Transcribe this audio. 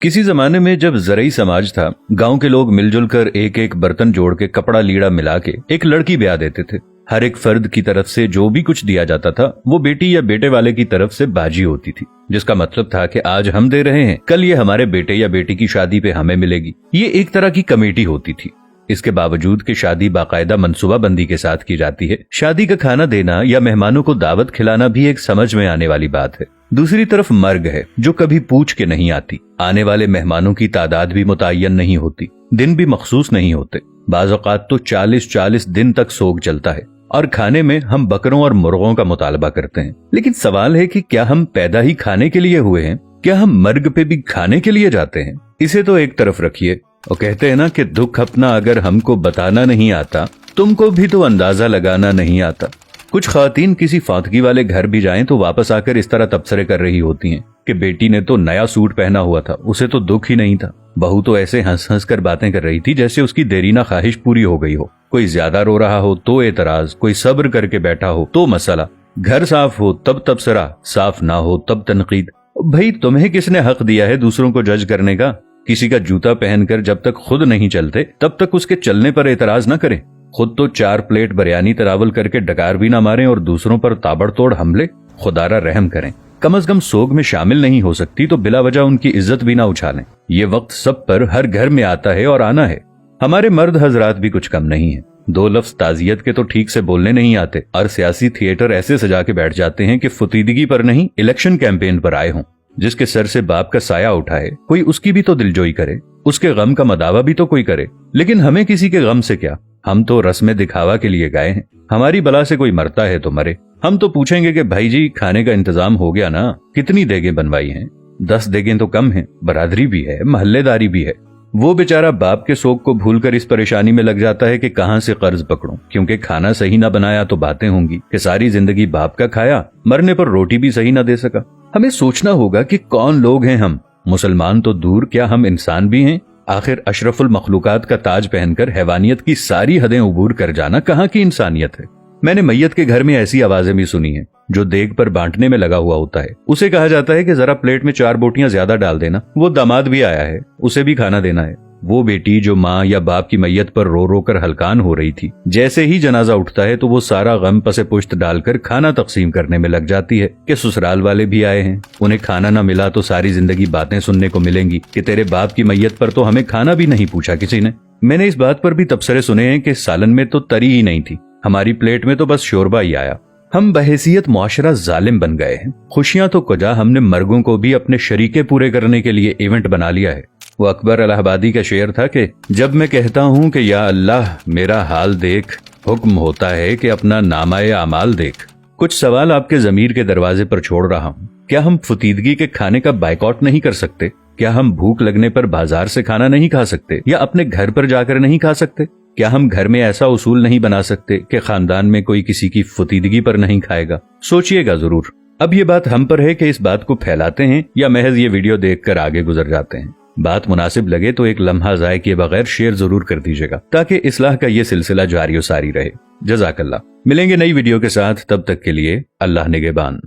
किसी जमाने में जब ज़रई समाज था, गांव के लोग मिलजुल कर एक एक बर्तन जोड़ के कपड़ा लीड़ा मिला के एक लड़की ब्याह देते थे। हर एक फर्द की तरफ से जो भी कुछ दिया जाता था वो बेटी या बेटे वाले की तरफ से बाजी होती थी, जिसका मतलब था कि आज हम दे रहे हैं, कल ये हमारे बेटे या बेटी की शादी पे हमें मिलेगी। ये एक तरह की कमेटी होती थी। इसके बावजूद कि शादी बाकायदा मनसूबा बंदी के साथ की जाती है, शादी का खाना देना या मेहमानों को दावत खिलाना भी एक समझ में आने वाली बात है। दूसरी तरफ मर्ग है जो कभी पूछ के नहीं आती। आने वाले मेहमानों की तादाद भी मुतय्यन नहीं होती, दिन भी मखसूस नहीं होते। बाज़ औक़ात तो 40-40 दिन तक सोग चलता है और खाने में हम बकरों और मुर्गों का मुतालबा करते हैं। लेकिन सवाल है कि क्या हम पैदा ही खाने के लिए हुए हैं? क्या हम मर्ग पे भी खाने के लिए जाते हैं? इसे तो एक तरफ रखिए, और कहते हैं ना कि दुख अपना अगर हमको बताना नहीं आता, तुमको भी तो अंदाजा लगाना नहीं आता। कुछ ख़वातीन किसी फातगी वाले घर भी जाएं तो वापस आकर इस तरह तबसरे कर रही होती हैं कि बेटी ने तो नया सूट पहना हुआ था, उसे तो दुख ही नहीं था। बहू तो ऐसे हंस हंस कर बातें कर रही थी जैसे उसकी देरीना ख्वाहिश पूरी हो गई हो। कोई ज्यादा रो रहा हो तो एतराज, कोई सब्र करके बैठा हो तो मसला, घर साफ हो तब तबसरा, साफ ना हो तब तनकीद। भाई तुम्हें किसने हक दिया है दूसरों को जज करने का? किसी का जूता पहनकर जब तक खुद नहीं चलते तब तक उसके चलने पर एतराज न करें। खुद तो 4 प्लेट बिरयानी तरावल करके डकार भी ना मारें और दूसरों पर ताबड़तोड़ हमले। खुदारा रहम करें, कम अज कम सोग में शामिल नहीं हो सकती तो बिला वजह उनकी इज्जत भी ना उछालें। ये वक्त सब पर हर घर में आता है और आना है। हमारे मर्द हजरात भी कुछ कम नहीं है। 2 लफ्ज ताजियत के तो ठीक से बोलने नहीं आते और सियासी थिएटर ऐसे सजा के बैठ जाते हैं कि फुतीदगी पर नहीं, इलेक्शन कैंपेन पर आए हों। जिसके सर से बाप का साया उठाए कोई उसकी भी तो दिलजोई करे, उसके गम का मदावा भी तो कोई करे। लेकिन हमें किसी के गम से क्या, हम तो रस्म दिखावा के लिए गए हैं। हमारी बला से कोई मरता है तो मरे। हम तो पूछेंगे कि भाई जी खाने का इंतजाम हो गया ना, कितनी देगें बनवाई हैं? 10 देगें तो कम हैं, बरादरी भी है, महल्लेदारी भी है। वो बेचारा बाप के शोक को भूलकर इस परेशानी में लग जाता है कि कहां से कर्ज पकड़ूं, क्योंकि खाना सही ना बनाया तो बातें होंगी कि सारी जिंदगी बाप का खाया, मरने पर रोटी भी सही ना दे सका। हमें सोचना होगा कि कौन लोग हैं हम। मुसलमान तो दूर, क्या हम इंसान भी हैं? आखिर अशरफुल मखलूकात का ताज पहनकर हैवानियत की सारी हदें उबूर कर जाना कहाँ की इंसानियत है? मैंने मैयत के घर में ऐसी आवाजें भी सुनी हैं। जो देग पर बांटने में लगा हुआ होता है उसे कहा जाता है कि जरा प्लेट में 4 बोटियां ज्यादा डाल देना। वो दामाद भी आया है, उसे भी खाना देना है। वो बेटी जो माँ या बाप की मैयत पर रो रो कर हलकान हो रही थी, जैसे ही जनाजा उठता है तो वो सारा गम पसे पुश्त डालकर खाना तकसीम करने में लग जाती है कि ससुराल वाले भी आए हैं, उन्हें खाना न मिला तो सारी जिंदगी बातें सुनने को मिलेंगी कि तेरे बाप की मैयत पर तो हमें खाना भी नहीं पूछा किसी ने। मैंने इस बात पर भी तबसरे सुने हैं कि सालन में तो तरी ही नहीं थी, हमारी प्लेट में तो बस शोरबा ही आया। हम बहैसियत मुआशरा जालिम बन गए हैं। खुशियां तो कुजा, हमने मर्गों को भी अपने शरीके पूरे करने के लिए इवेंट बना लिया है। वो अकबर इलाहाबादी का शेर था कि जब मैं कहता हूँ कि या अल्लाह मेरा हाल देख, हुक्म होता है कि अपना नामाए अमाल देख। कुछ सवाल आपके ज़मीर के दरवाजे पर छोड़ रहा हूँ। क्या हम फुतीदगी के खाने का बाइकआउट नहीं कर सकते? क्या हम भूख लगने पर बाजार से खाना नहीं खा सकते या अपने घर पर जाकर नहीं खा सकते? क्या हम घर में ऐसा उसूल नहीं बना सकते कि खानदान में कोई किसी की फुतीदगी पर नहीं खाएगा? सोचिएगा जरूर। अब ये बात हम पर है कि इस बात को फैलाते हैं या महज ये वीडियो देखकर आगे गुजर जाते हैं। बात मुनासिब लगे तो एक लम्हा ज़ाय किए बगैर शेयर जरूर कर दीजिएगा ताकि इस्लाह का ये सिलसिला जारी और सारी रहे। जज़ाकल्लाह। मिलेंगे नई वीडियो के साथ, तब तक के लिए अल्लाह निगहबान।